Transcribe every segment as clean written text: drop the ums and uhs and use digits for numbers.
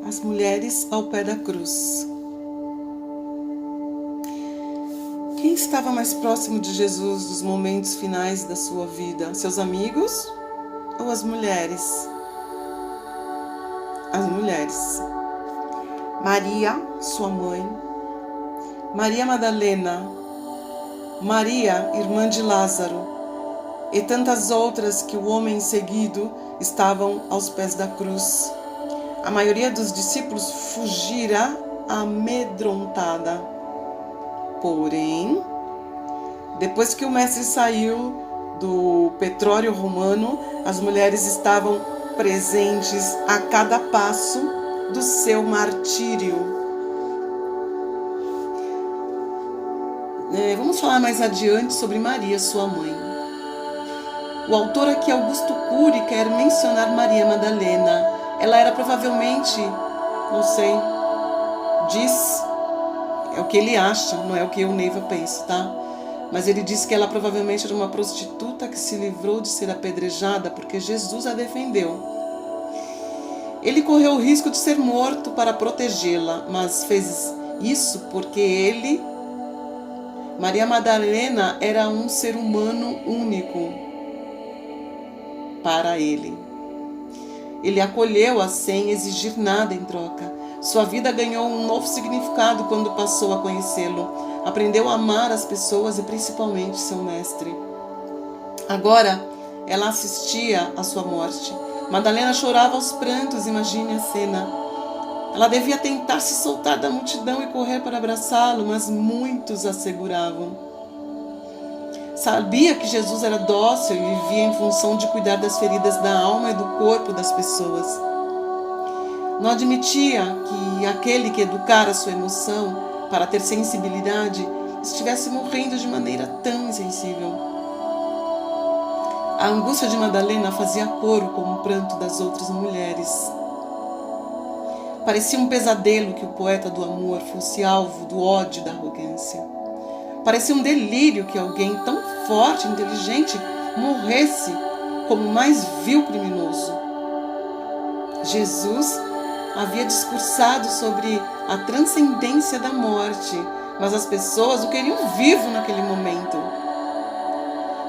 As mulheres ao pé da cruz. Quem estava mais próximo de Jesus nos momentos finais da sua vida? Seus amigos ou as mulheres? As mulheres. Maria, sua mãe. Maria Madalena. Maria, irmã de Lázaro. E tantas outras que o homem seguido estavam aos pés da cruz. A maioria dos discípulos fugira amedrontada. Porém, depois que o mestre saiu do Pretório Romano, as mulheres estavam presentes a cada passo do seu martírio. Vamos falar mais adiante sobre Maria, sua mãe. O autor aqui, Augusto Cury, quer mencionar Maria Madalena. Ela era provavelmente, não sei, diz, é o que ele acha, não é o que eu, Neiva, penso, tá? Mas ele diz que ela provavelmente era uma prostituta que se livrou de ser apedrejada porque Jesus a defendeu. Ele correu o risco de ser morto para protegê-la, mas fez isso porque Maria Madalena, era um ser humano único para ele. Ele acolheu-a sem exigir nada em troca. Sua vida ganhou um novo significado quando passou a conhecê-lo. Aprendeu a amar as pessoas e principalmente seu mestre. Agora, ela assistia à sua morte. Madalena chorava aos prantos, imagine a cena. Ela devia tentar se soltar da multidão e correr para abraçá-lo, mas muitos a seguravam. Sabia que Jesus era dócil e vivia em função de cuidar das feridas da alma e do corpo das pessoas. Não admitia que aquele que educara sua emoção para ter sensibilidade estivesse morrendo de maneira tão insensível. A angústia de Madalena fazia coro com o pranto das outras mulheres. Parecia um pesadelo que o poeta do amor fosse alvo do ódio e da arrogância. Parecia um delírio que alguém tão forte e inteligente morresse como o mais vil criminoso. Jesus havia discursado sobre a transcendência da morte, mas as pessoas o queriam vivo naquele momento.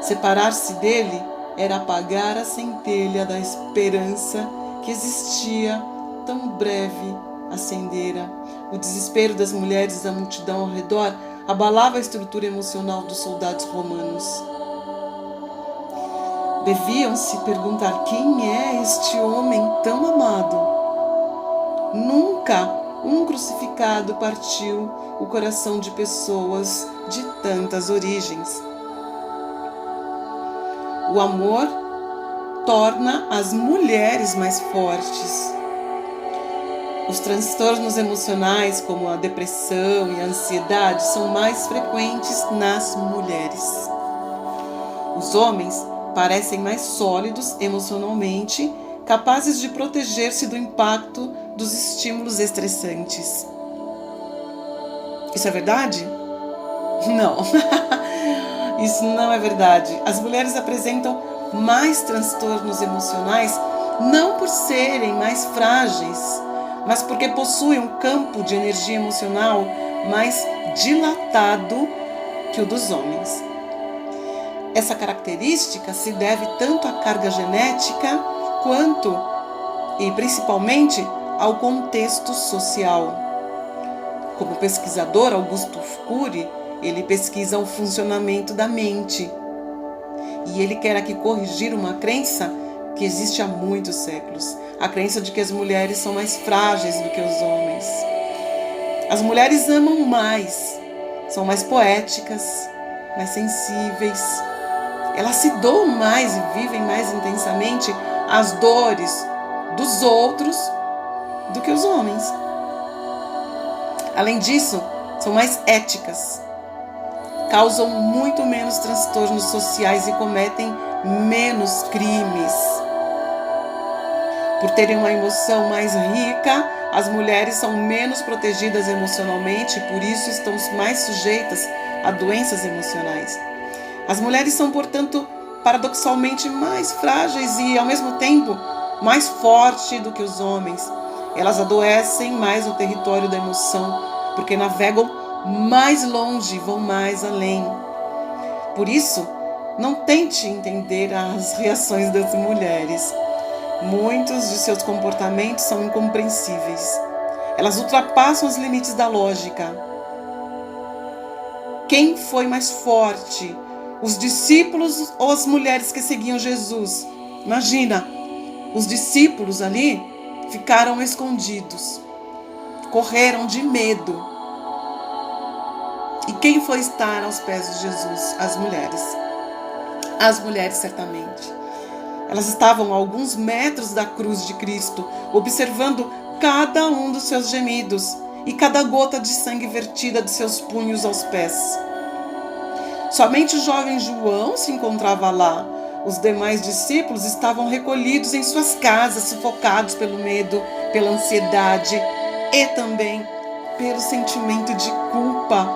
Separar-se dele era apagar a centelha da esperança que existia, tão breve acendera. O desespero das mulheres e da multidão ao redor abalava a estrutura emocional dos soldados romanos. Deviam se perguntar: quem é este homem tão amado? Nunca um crucificado partiu o coração de pessoas de tantas origens. O amor torna as mulheres mais fortes. Os transtornos emocionais, como a depressão e a ansiedade, são mais frequentes nas mulheres. Os homens parecem mais sólidos emocionalmente, capazes de proteger-se do impacto dos estímulos estressantes. Isso é verdade? Não. Isso não é verdade. As mulheres apresentam mais transtornos emocionais não por serem mais frágeis, mas porque possuem um campo de energia emocional mais dilatado que o dos homens. Essa característica se deve tanto à carga genética quanto, e principalmente, ao contexto social. Como pesquisador, Augusto Cury, ele pesquisa o funcionamento da mente. E ele quer aqui corrigir uma crença que existe há muitos séculos. A crença de que as mulheres são mais frágeis do que os homens. As mulheres amam mais, são mais poéticas, mais sensíveis. Elas se doam mais e vivem mais intensamente as dores dos outros do que os homens. Além disso, são mais éticas, causam muito menos transtornos sociais e cometem menos crimes. Por terem uma emoção mais rica, as mulheres são menos protegidas emocionalmente e por isso estão mais sujeitas a doenças emocionais. As mulheres são, portanto, paradoxalmente mais frágeis e, ao mesmo tempo, mais fortes do que os homens. Elas adoecem mais no território da emoção, porque navegam mais longe, vão mais além. Por isso, não tente entender as reações das mulheres. Muitos de seus comportamentos são incompreensíveis. Elas ultrapassam os limites da lógica. Quem foi mais forte? Os discípulos ou as mulheres que seguiam Jesus? Imagina, os discípulos ali ficaram escondidos, correram de medo. E quem foi estar aos pés de Jesus? As mulheres. As mulheres, certamente. Elas estavam a alguns metros da cruz de Cristo, observando cada um dos seus gemidos e cada gota de sangue vertida de seus punhos aos pés. Somente o jovem João se encontrava lá. Os demais discípulos estavam recolhidos em suas casas, sufocados pelo medo, pela ansiedade e também pelo sentimento de culpa.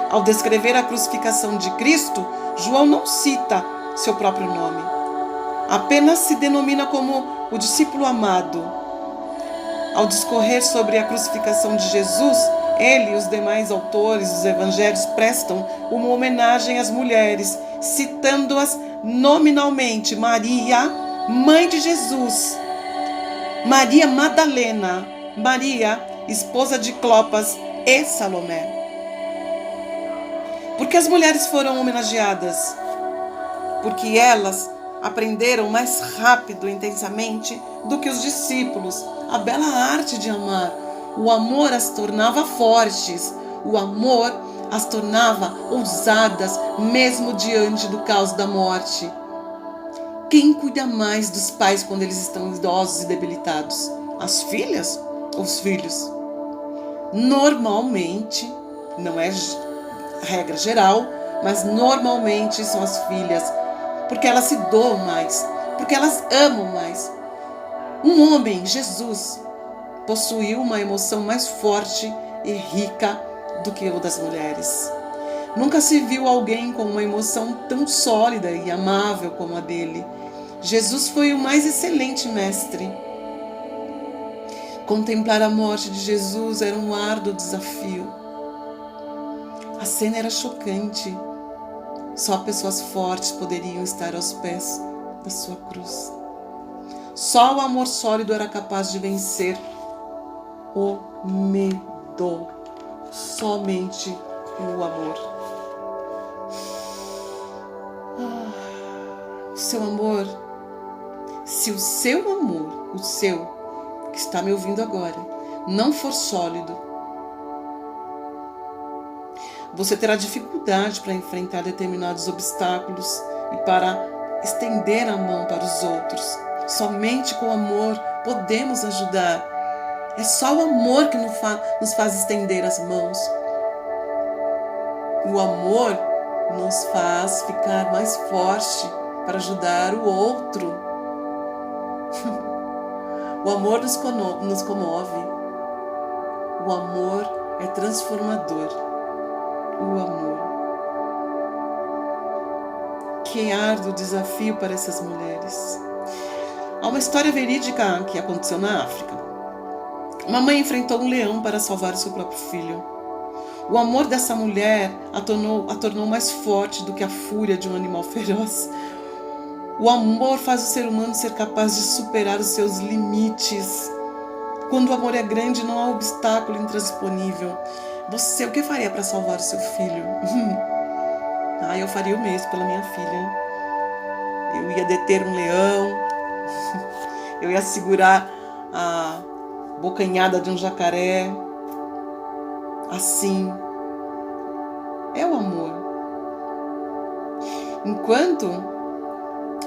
Ao descrever a crucificação de Cristo, João não cita seu próprio nome. Apenas se denomina como o discípulo amado. Ao discorrer sobre a crucificação de Jesus, ele e os demais autores dos evangelhos prestam uma homenagem às mulheres, citando-as nominalmente: Maria, mãe de Jesus, Maria Madalena, Maria, esposa de Clopas, e Salomé. Por que as mulheres foram homenageadas? Porque elas aprenderam mais rápido e intensamente do que os discípulos a bela arte de amar. O amor as tornava fortes, o amor as tornava ousadas, mesmo diante do caos da morte. Quem cuida mais dos pais quando eles estão idosos e debilitados? As filhas ou os filhos? Normalmente, não é regra geral, mas normalmente são as filhas, porque elas se doam mais, porque elas amam mais. Um homem, Jesus, possuiu uma emoção mais forte e rica do que o das mulheres. Nunca se viu alguém com uma emoção tão sólida e amável como a dele. Jesus foi o mais excelente mestre. Contemplar a morte de Jesus era um árduo desafio. A cena era chocante. Só pessoas fortes poderiam estar aos pés da sua cruz. Só o amor sólido era capaz de vencer o medo. Somente o amor. O seu amor, se o seu amor, o seu, que está me ouvindo agora, não for sólido, você terá dificuldade para enfrentar determinados obstáculos e para estender a mão para os outros. Somente com amor podemos ajudar. É só o amor que nos faz estender as mãos. O amor nos faz ficar mais forte para ajudar o outro. O amor nos comove. O amor é transformador. O amor. Que árduo desafio para essas mulheres. Há uma história verídica que aconteceu na África. Uma mãe enfrentou um leão para salvar o seu próprio filho. O amor dessa mulher a tornou mais forte do que a fúria de um animal feroz. O amor faz o ser humano ser capaz de superar os seus limites. Quando o amor é grande, não há obstáculo intransponível. Você, o que faria para salvar o seu filho? Eu faria o mesmo pela minha filha. Eu ia deter um leão. Eu ia segurar a bocanhada de um jacaré. Assim. É o amor. Enquanto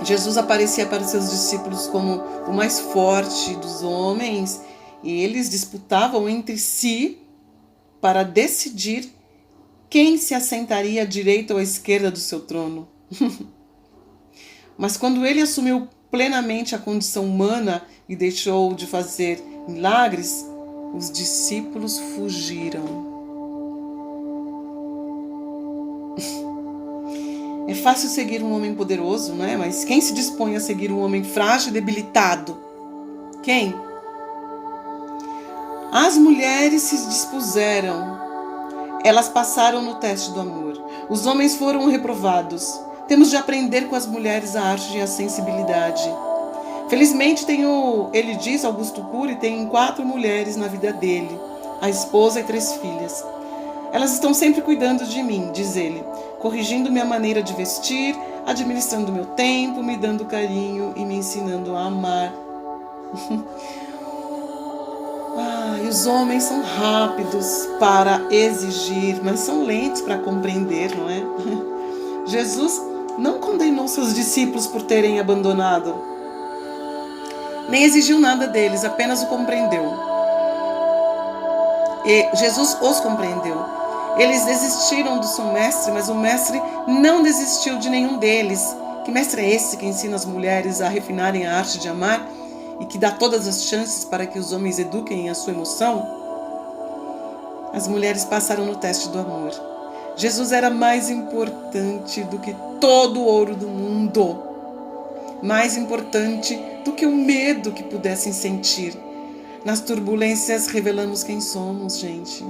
Jesus aparecia para os seus discípulos como o mais forte dos homens, e eles disputavam entre si para decidir quem se assentaria à direita ou à esquerda do seu trono. Mas quando ele assumiu plenamente a condição humana e deixou de fazer milagres, os discípulos fugiram. É fácil seguir um homem poderoso, não é? Mas quem se dispõe a seguir um homem frágil e debilitado? Quem? As mulheres se dispuseram, elas passaram no teste do amor. Os homens foram reprovados. Temos de aprender com as mulheres a arte e a sensibilidade. Felizmente ele diz, Augusto Cury, tem 4 mulheres na vida dele, a esposa e 3 filhas. Elas estão sempre cuidando de mim, diz ele, corrigindo minha maneira de vestir, administrando meu tempo, me dando carinho e me ensinando a amar. E os homens são rápidos para exigir, mas são lentos para compreender, não é? Jesus não condenou seus discípulos por terem abandonado, nem exigiu nada deles, apenas o compreendeu. E Jesus os compreendeu. Eles desistiram do seu mestre, mas o mestre não desistiu de nenhum deles. Que mestre é esse que ensina as mulheres a refinarem a arte de amar e que dá todas as chances para que os homens eduquem a sua emoção? As mulheres passaram no teste do amor. Jesus era mais importante do que todo o ouro do mundo. Mais importante do que o medo que pudessem sentir. Nas turbulências revelamos quem somos, gente.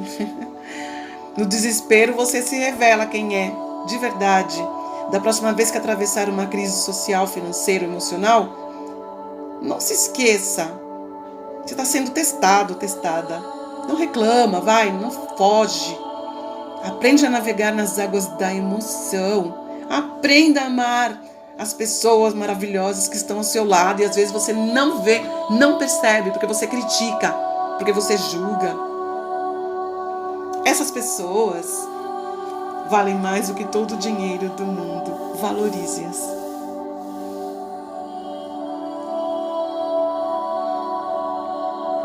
No desespero você se revela quem é, de verdade. Da próxima vez que atravessar uma crise social, financeira, emocional, não se esqueça. Você está sendo testado, testada. Não reclama, vai, não foge. Aprende a navegar nas águas da emoção. Aprenda a amar as pessoas maravilhosas que estão ao seu lado e às vezes você não vê, não percebe, porque você critica, porque você julga. Essas pessoas valem mais do que todo o dinheiro do mundo. Valorize-as.